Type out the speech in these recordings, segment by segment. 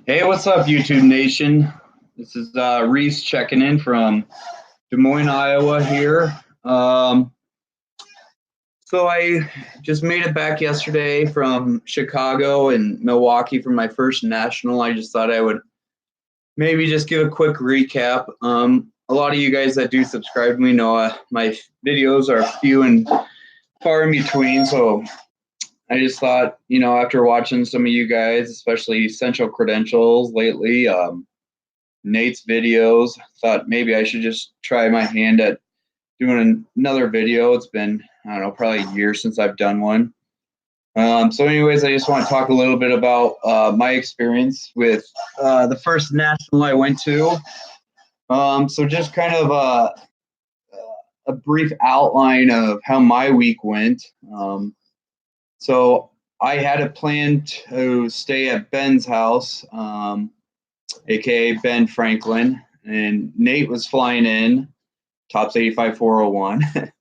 Hey, what's up, YouTube Nation? This is Reese checking in from Des Moines, Iowa here. So I just made it back yesterday from Chicago and Milwaukee for my first national. I just thought I would maybe just give a quick recap. A lot of you guys that do subscribe to me know my videos are few and far in between. So I just thought, after watching some of you guys, especially Central Credentials lately, Nate's videos. Thought maybe I should just try my hand at doing another video. It's been, I don't know, probably a year since I've done one. So anyways, I just want to talk a little bit about my experience with the first national I went to. So just kind of a brief outline of how my week went. So I had a plan to stay at Ben's house, aka Ben Franklin, and Nate was flying in, Tops 85 401,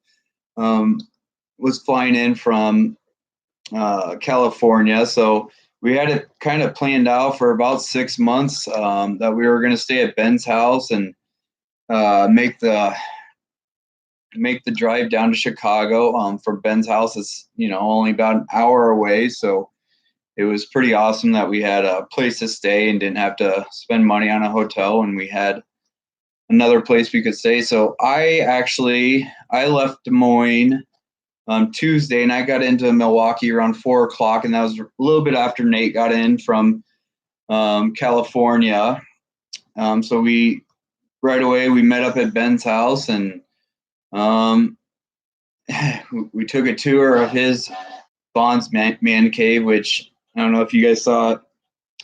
was flying in from California. So we had it kind of planned out for about 6 months that we were going to stay at Ben's house and make the drive down to Chicago. From Ben's house is only about an hour away, so it was pretty awesome that we had a place to stay and didn't have to spend money on a hotel, and we had another place we could stay. So I left Des Moines on Tuesday, and I got into Milwaukee around 4 o'clock, and that was a little bit after Nate got in from California. So we right away we met up at Ben's house, and we took a tour of his Bonds man cave, which I don't know if you guys saw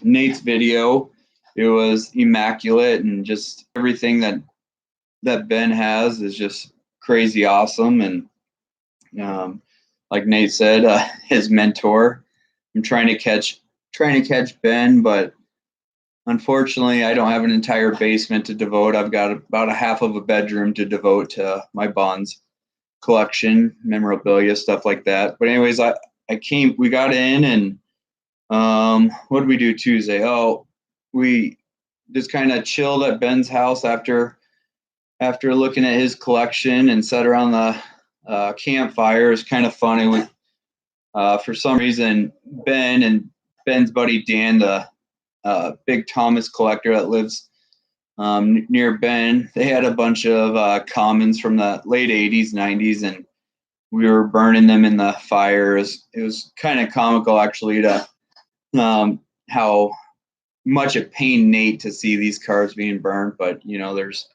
Nate's video. It was immaculate, and just everything that Ben has is just crazy awesome. And like Nate said, his mentor. I'm trying to catch Ben, but unfortunately, I don't have an entire basement to devote. I've got about a half of a bedroom to devote to my Bonds collection, memorabilia, stuff like that. But anyways, we got in, and what did we do Tuesday? Oh, we just kind of chilled at Ben's house after looking at his collection and sat around the campfire. It's kind of funny. For some reason, Ben and Ben's buddy Dan, the big Thomas collector that lives near Ben, they had a bunch of commons from the late 80s, 90s, and we were burning them in the fire. It was kind of comical, actually, to how much it pained Nate to see these cards being burned. But there's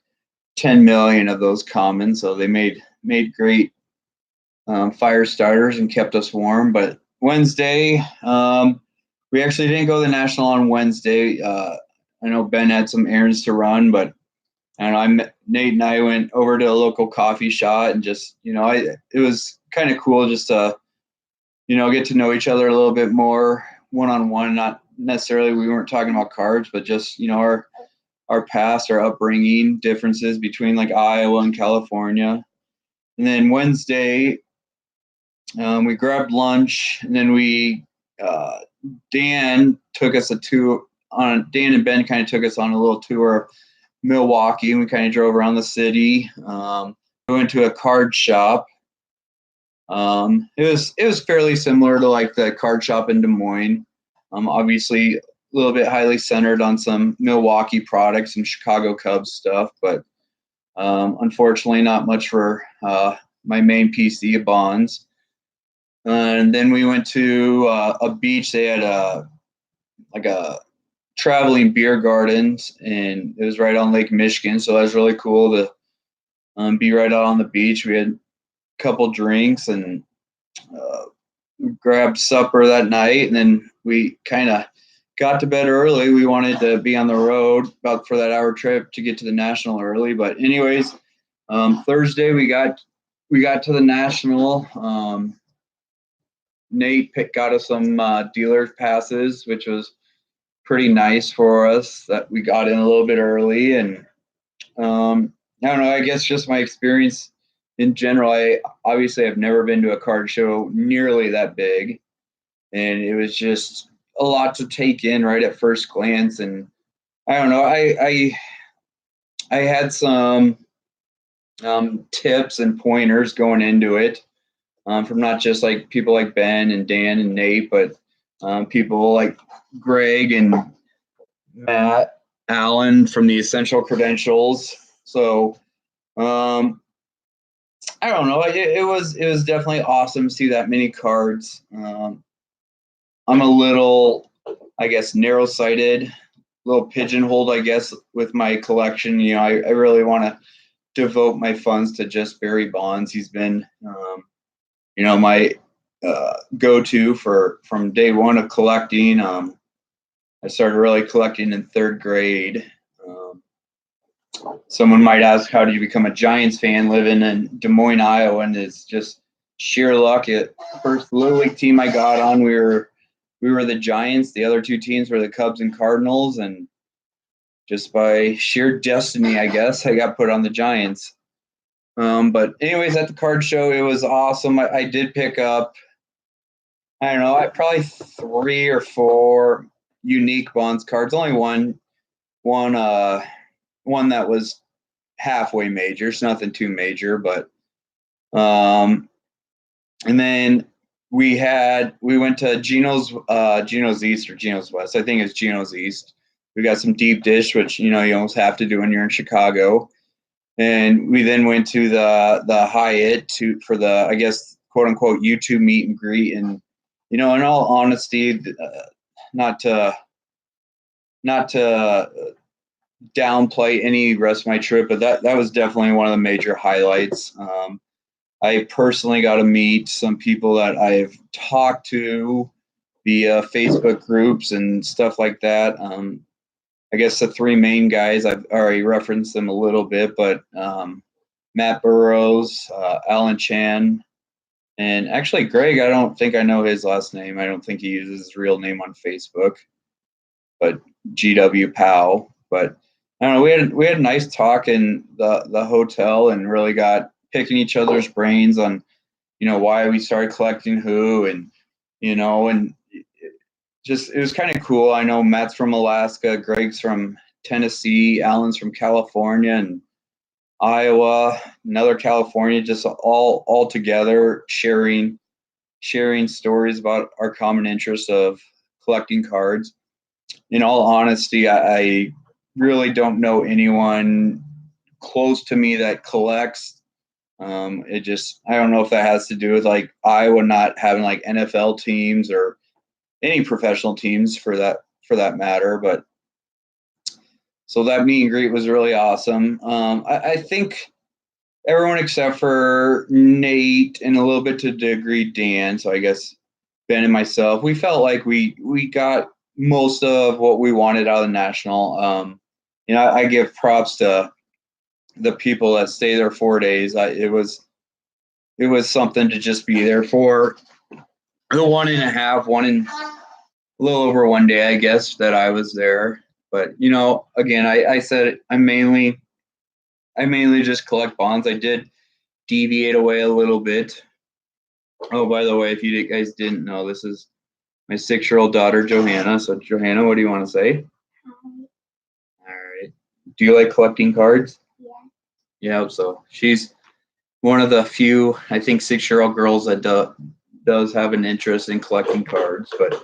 10 million of those commons, so they made great fire starters and kept us warm. But Wednesday, we actually didn't go to the National on Wednesday. I know Ben had some errands to run, but I don't know. Nate and I went over to a local coffee shop, and just it was kind of cool just to get to know each other a little bit more one on one. Not necessarily we weren't talking about cards, but just our past, our upbringing, differences between like Iowa and California. And then Wednesday, we grabbed lunch, and then Dan and Ben kind of took us on a little tour of Milwaukee, and we kind of drove around the city. We went to a card shop. It was fairly similar to like the card shop in Des Moines. Obviously a little bit highly centered on some Milwaukee products, some Chicago Cubs stuff, but unfortunately not much for my main PC of Bonds. And then we went to a beach. They had a traveling beer gardens, and it was right on Lake Michigan, so that was really cool to be right out on the beach. We had a couple drinks and grabbed supper that night, and then we kind of got to bed early. We wanted to be on the road about for that hour trip to get to the National early. But anyways, Thursday we got to the National. Nate got us some dealer passes, which was pretty nice for us that we got in a little bit early. And I don't know, I guess just my experience in general, I obviously have never been to a card show nearly that big. And it was just a lot to take in right at first glance, and I don't know. I had some tips and pointers going into it from not just like people like Ben and Dan and Nate, but people like Greg and Matt Allen from the Essential Credentials. So I don't know. It was definitely awesome to see that many cards. I'm a little, I guess, narrow sighted, a little pigeonholed, I guess, with my collection. You know, I really want to devote my funds to just Barry Bonds. He's been, you know, my go-to from day one of collecting. I started really collecting in third grade. Someone might ask, how did you become a Giants fan living in Des Moines, Iowa? And it's just sheer luck. First Little League team I got on, we were the Giants. The other two teams were the Cubs and Cardinals. And just by sheer destiny, I guess, I got put on the Giants. But anyways, at the card show, it was awesome. I did pick up, I don't know, probably 3 or 4 unique Bonds cards. Only one that was halfway major. It's nothing too major, but and then we went to Geno's East or Geno's West. I think it's Geno's East. We got some deep dish, which you almost have to do when you're in Chicago. And we then went to the Hyatt for the, I guess, quote unquote YouTube meet and greet. And in all honesty, not to downplay any rest of my trip, but that was definitely one of the major highlights. I personally got to meet some people that I've talked to via Facebook groups and stuff like that. I guess the 3 main guys, I've already referenced them a little bit, but Matt Burrows, Alan Chan, and actually Greg, I don't think I know his last name. I don't think he uses his real name on Facebook, but GW Powell. But I don't know, we had a nice talk in the hotel and really got picking each other's brains on, why we started collecting who, and, and it was kind of cool. I know Matt's from Alaska, Greg's from Tennessee, Alan's from California, and Iowa, another California, just all together sharing stories about our common interest of collecting cards. In all honesty, I really don't know anyone close to me that collects. I don't know if that has to do with like Iowa not having like NFL teams or any professional teams for that matter, but so that meet and greet was really awesome. I think everyone except for Nate and a little bit to degree Dan, so I guess Ben and myself, we felt like we got most of what we wanted out of the National. I give props to the people that stay there 4 days. It was something to just be there for the 1.5, a little over 1 day, I guess, that I was there. But again, I said I mainly just collect Bonds. I did deviate away a little bit. Oh, by the way, if you guys didn't know, this is my 6-year-old daughter, Johanna. So, Johanna, what do you want to say? All right. Do you like collecting cards? Yeah. So she's one of the few, I think, 6-year-old girls that does have an interest in collecting cards, but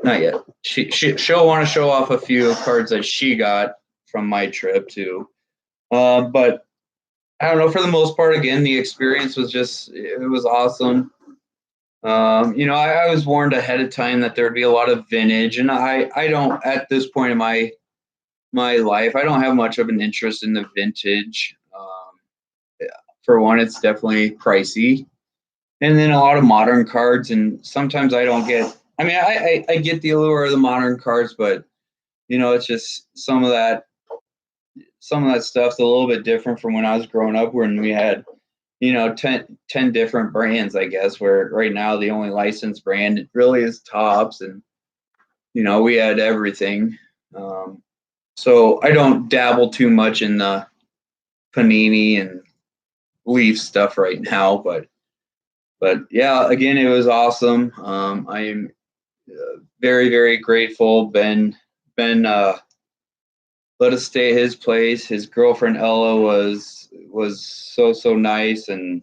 not yet. She'll want to show off a few cards that she got from my trip too. But I don't know. For the most part, again, the experience was it was awesome. I was warned ahead of time that there would be a lot of vintage, and I don't, at this point in my life, I don't have much of an interest in the vintage. For one, it's definitely pricey, and then a lot of modern cards, and sometimes I don't get. I mean, I get the allure of the modern cards, but it's just some of that stuff's a little bit different from when I was growing up, when we had 10 different brands, I guess, where right now the only licensed brand really is Topps, and we had everything. So I don't dabble too much in the Panini and Leaf stuff right now, but yeah, again, it was awesome. I am very, very grateful. Ben let us stay at his place. His girlfriend Ella was so nice, and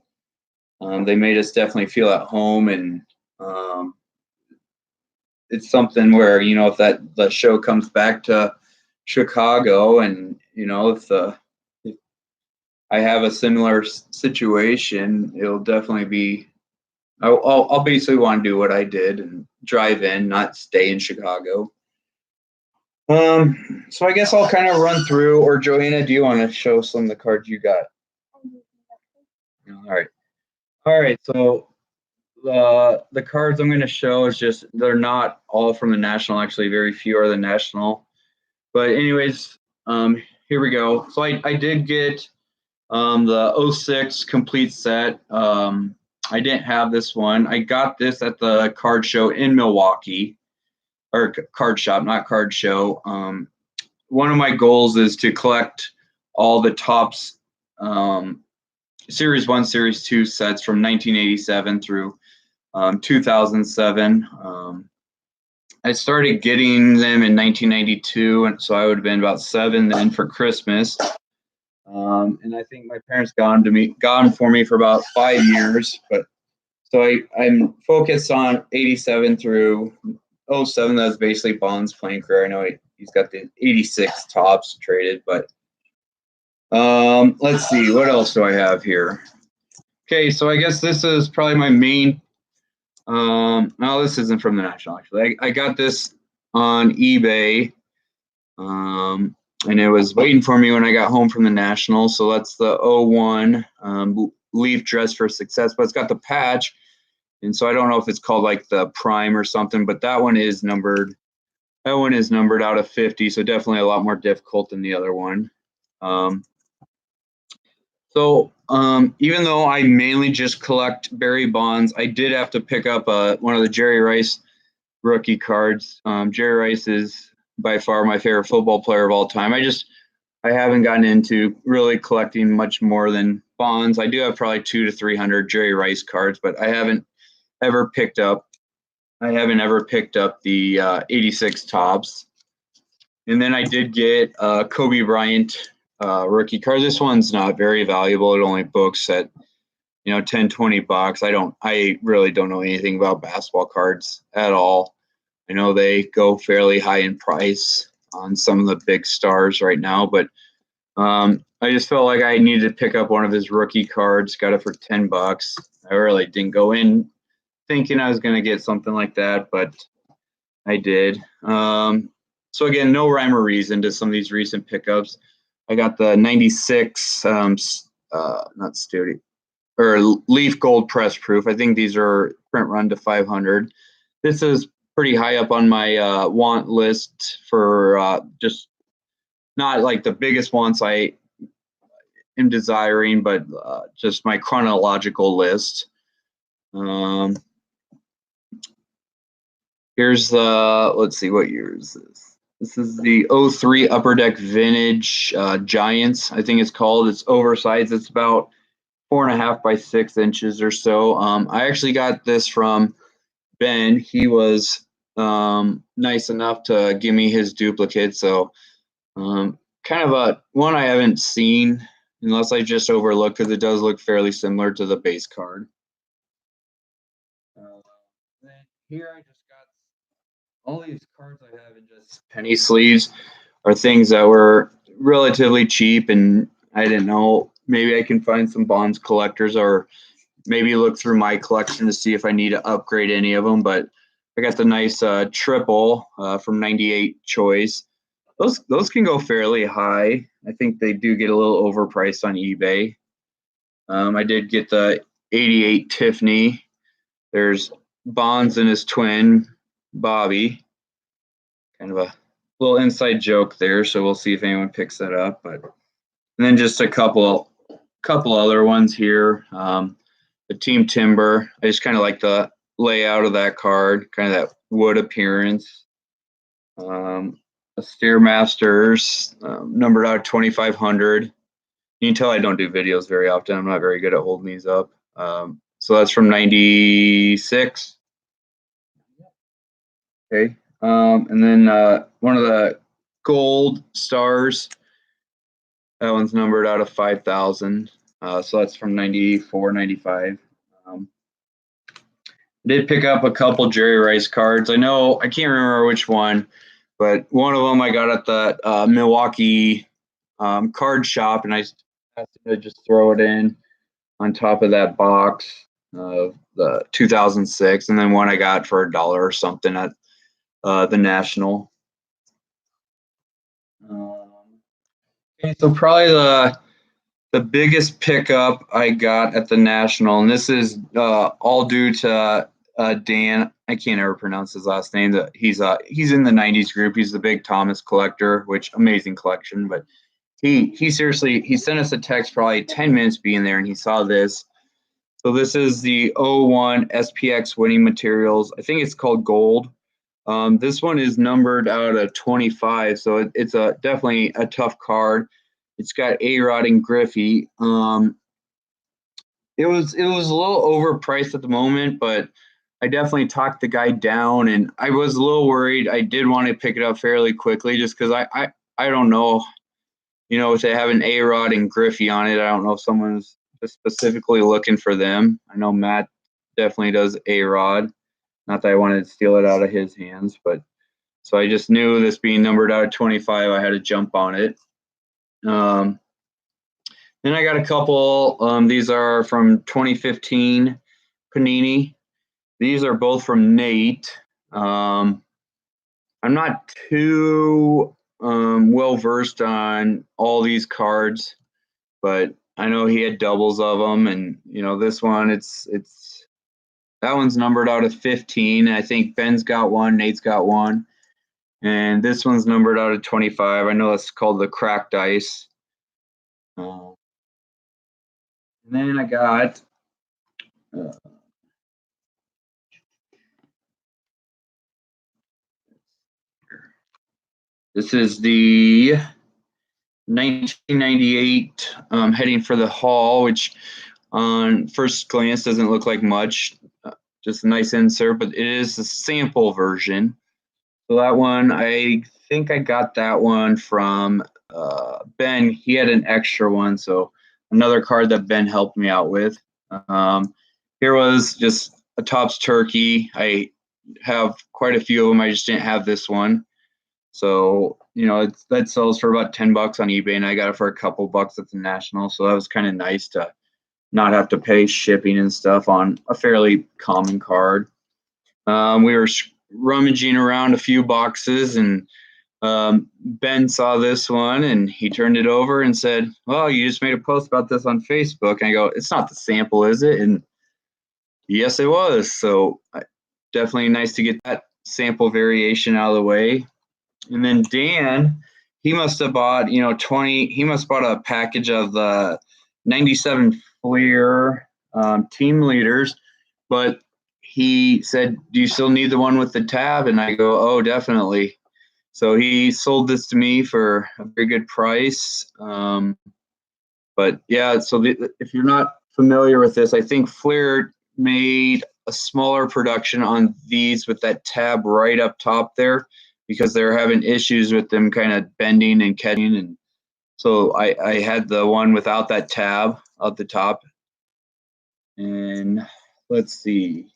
they made us definitely feel at home. And um, it's something where, if the show comes back to Chicago, and if I have a similar situation, it'll definitely be. I'll basically want to do what I did and drive in, not stay in Chicago. So I guess I'll kind of run through, or Johanna, do you want to show some of the cards you got? All right. All right. So the cards I'm going to show is just, they're not all from the National. Actually, very few are the National. But anyways, here we go. So I did get the 06 complete set. I didn't have this one. I got this at the card show in Milwaukee, or card shop, not card show. One of my goals is to collect all the Topps Series 1, Series 2 sets from 1987 through 2007. I started getting them in 1992, and so I would have been about 7 then for Christmas. And I think my parents got them for me for about 5 years. But so I'm focused on 87 through 07. That's basically Bond's playing career. I know he's got the 86 Topps traded, but let's see, what else do I have here? Okay, so I guess this is probably my main. No, this isn't from the National, actually. I got this on eBay, and it was waiting for me when I got home from the National. So that's the 01 Leaf Dress for Success, but it's got the patch, and so I don't know if it's called like the Prime or something, but that one is numbered. That one is numbered out of 50, so definitely a lot more difficult than the other one. So even though I mainly just collect Barry Bonds, I did have to pick up one of the Jerry Rice rookie cards. Jerry Rice is by far my favorite football player of all time. I haven't gotten into really collecting much more than Bonds. I do have probably 200 to 300 Jerry Rice cards, but I haven't ever picked up the 86 Topps. And then I did get Kobe Bryant rookie card. This one's not very valuable. It only books at 10, 20 bucks. I really don't know anything about basketball cards at all. I know they go fairly high in price on some of the big stars right now, but I just felt like I needed to pick up one of his rookie cards. Got it for 10 bucks. I really didn't go in thinking I was going to get something like that, but I did. So again, no rhyme or reason to some of these recent pickups. I got the 96, not studio, or Leaf Gold Press Proof. I think these are print run to 500. This is pretty high up on my want list for just not like the biggest wants I am desiring, but just my chronological list. Here's the, let's see, what year is this? This is the 03 Upper Deck Vintage Giants, I think it's called. It's oversized. It's about 4.5 by 6 inches or so. I actually got this from Ben. He was nice enough to give me his duplicate. So kind of a one I haven't seen unless I just overlook, because it does look fairly similar to the base card. Then here I just got all these cards I have in just penny sleeves, are things that were relatively cheap, and I didn't know, maybe I can find some Bonds collectors, or maybe look through my collection to see if I need to upgrade any of them. But I got the nice triple from 98 Choice. Those can go fairly high. I think they do get a little overpriced on eBay. I did get the 88 Tiffany. There's Bonds and his twin, Bobby. Kind of a little inside joke there, so we'll see if anyone picks that up. But and then just a couple other ones here. The Team Timber. I just kind of like the layout of that card, kind of that wood appearance. A Stairmasters, numbered out 2,500. You can tell I don't do videos very often. I'm not very good at holding these up. So that's from 96. Okay. And then one of the gold stars. That one's numbered out of 5,000. So that's from 94, 95. Did pick up a couple Jerry Rice cards. I can't remember which one, but one of them I got at the Milwaukee card shop, and I had to just throw it in on top of that box of the 2006, and then one I got for $1 or something at the National. Okay, so probably the biggest pickup I got at the National, and this is all due to Dan. I can't ever pronounce his last name. He's in the '90s group. He's the big Thomas collector, which amazing collection. But he sent us a text probably 10 minutes being there, and he saw this. So this is the 01 SPX Winning Materials. I think it's called Gold. This one is numbered out of 25, so it's definitely a tough card. It's got A-Rod and Griffey. It was a little overpriced at the moment, but I definitely talked the guy down, and I was a little worried. I did want to pick it up fairly quickly just because I don't know, if they have an A-Rod and Griffey on it. I don't know if someone's just specifically looking for them. I know Matt definitely does A-Rod. Not that I wanted to steal it out of his hands, but so I just knew this being numbered out of 25, I had to jump on it. Then I got a couple. These are from 2015 Panini. These are both from Nate. I'm not too well versed on all these cards, but I know he had doubles of them, and this one, that one's numbered out of 15. I think Ben's got one, Nate's got one, and this one's numbered out of 25. I know it's called the Cracked Ice. And then I got this is the 1998 Heading for the Hall, which on first glance doesn't look like much, just a nice insert, but it is the sample version. So that one, I think I got that one from Ben. He had an extra one, so another card that Ben helped me out with. Here was just a Topps Turkey. I have quite a few of them. I just didn't have this one. So, that sells for about $10 on eBay, and I got it for a couple bucks at the National. So that was kind of nice to not have to pay shipping and stuff on a fairly common card. We were rummaging around a few boxes, and Ben saw this one, and he turned it over and said, "Well, you just made a post about this on Facebook." And I go, "It's not the sample, is it?" And yes, it was. So definitely nice to get that sample variation out of the way. And then Dan, he must have bought, he must have bought a package of the 97 Fleer team leaders, but he said, "Do you still need the one with the tab?" And I go, "Oh, definitely." So he sold this to me for a very good price. But yeah, so if you're not familiar with this, I think Fleer made a smaller production on these with that tab right up top there, because they're having issues with them kind of bending and catching. And so I had the one without that tab at the top. And let's see.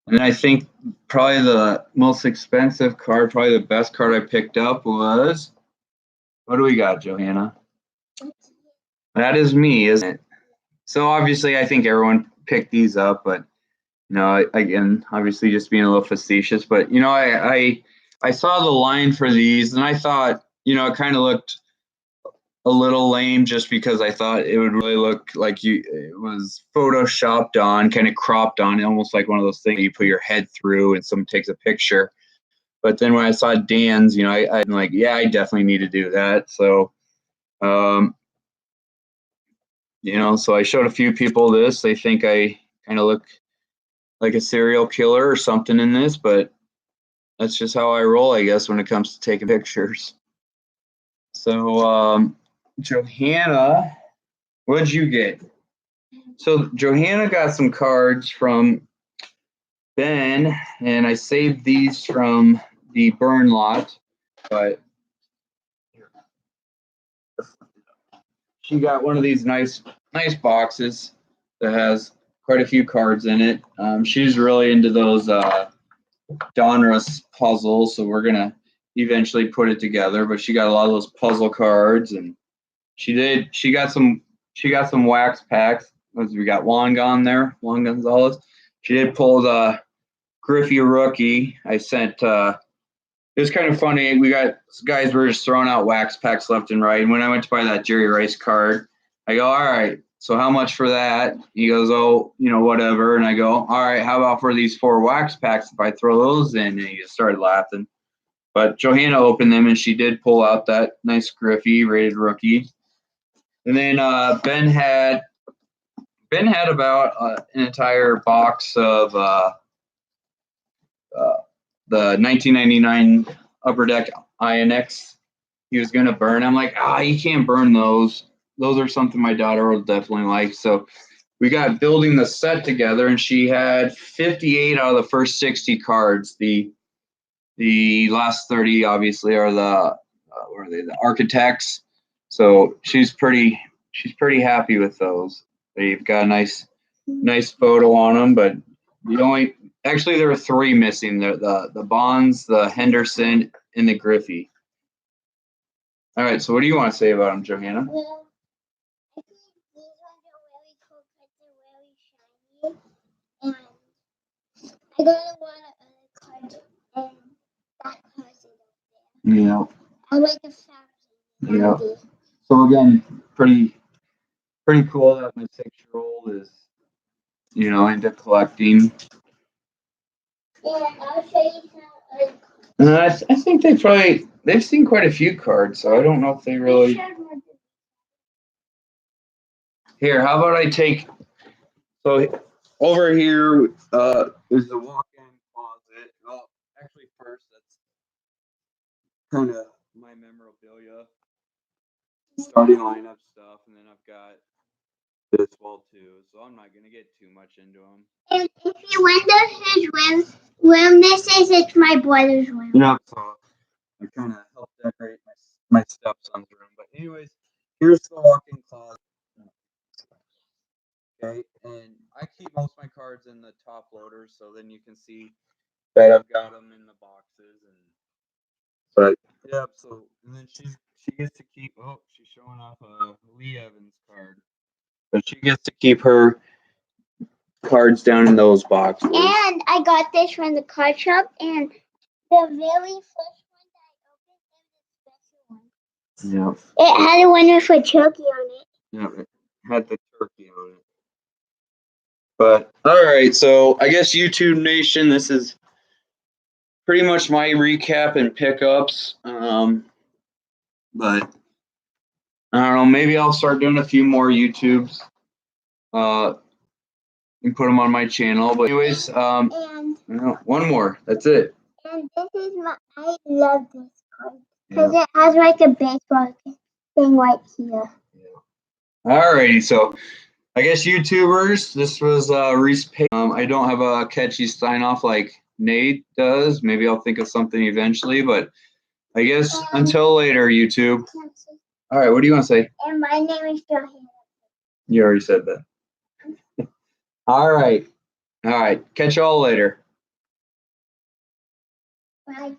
And I think probably the most expensive card, probably the best card I picked up was, what do we got, Johanna? That is me, isn't it? So obviously I think everyone picked these up, but again, obviously just being a little facetious, but I saw the line for these, and I thought, it kind of looked a little lame, just because I thought it would really look like it was photoshopped on, kind of cropped on, almost like one of those things you put your head through and someone takes a picture. But then when I saw Dan's, I'm like, yeah, I definitely need to do that. So, so I showed a few people this. They think I kind of look like a serial killer or something in this, but that's just how I roll, I guess, when it comes to taking pictures. So, Johanna, what'd you get? So Johanna got some cards from Ben, and I saved these from the burn lot, but she got one of these nice boxes that has quite a few cards in it. She's really into those Donruss puzzles, so we're gonna eventually put it together. But she got a lot of those puzzle cards, and she got some wax packs. We got Juan Gonzalez. She did pull the Griffey rookie. I sent. It was kind of funny. We got guys were just throwing out wax packs left and right. And when I went to buy that Jerry Rice card, I go, all right, so how much for that? He goes, oh, whatever. And I go, all right, how about for these 4 wax packs if I throw those in? And he just started laughing. But Johanna opened them, and she did pull out that nice Griffey rated rookie. And then Ben had about an entire box of the 1999 Upper Deck INX. He was gonna burn. I'm like, you can't burn those. Those are something my daughter will definitely like. So we got building the set together, and she had 58 out of the first 60 cards. The last 30 obviously are the what are they? The Architects. So she's pretty happy with those. They've got a nice photo on them, but actually there were 3 missing: the Bonds, the Henderson, and the Griffey. All right, so what do you want to say about them, Johanna? Well, I think these ones are really cool because they're really shiny. And I got a lot of other cards, and that card's up there. Yeah. I like the fact. Yeah. So again, pretty cool that my 6-year-old is, into collecting. And I'll show you some other cards. And I think they've seen quite a few cards, so I don't know if they really. Here, how about I take? So over here is the walk-in closet. Well, actually, first that's kind of my memorabilia, starting lineup stuff, and then I've got this wall too. So I'm not gonna get too much into them. And if you wonder his room, this is it's my brother's room. Yeah. So I kind of helped decorate my stepson's room. But anyways, here's the walk-in closet. Okay, and I keep most of my cards in the top loader, so then you can see that I've got them in the boxes. But yeah, so and then she gets to keep. Oh, she's showing off a Lee Evans card, but she gets to keep her cards down in those boxes. And I got this from the card shop, and the very first one that I opened was a special one. Yeah. It had a one with a turkey on it. Yeah, it had the turkey on it. But all right, so I guess YouTube Nation, this is pretty much my recap and pickups. But I don't know, maybe I'll start doing a few more YouTubes and put them on my channel. But anyways, And one more. That's it. And this is I love this card because it has like a baseball thing right here. Alrighty, so I guess YouTubers, this was Reese Payne. I don't have a catchy sign off like Nate does. Maybe I'll think of something eventually, but I guess until later, YouTube. All right, what do you want to say? And my name is Johanna. You already said that. All right. Catch y'all later. Bye.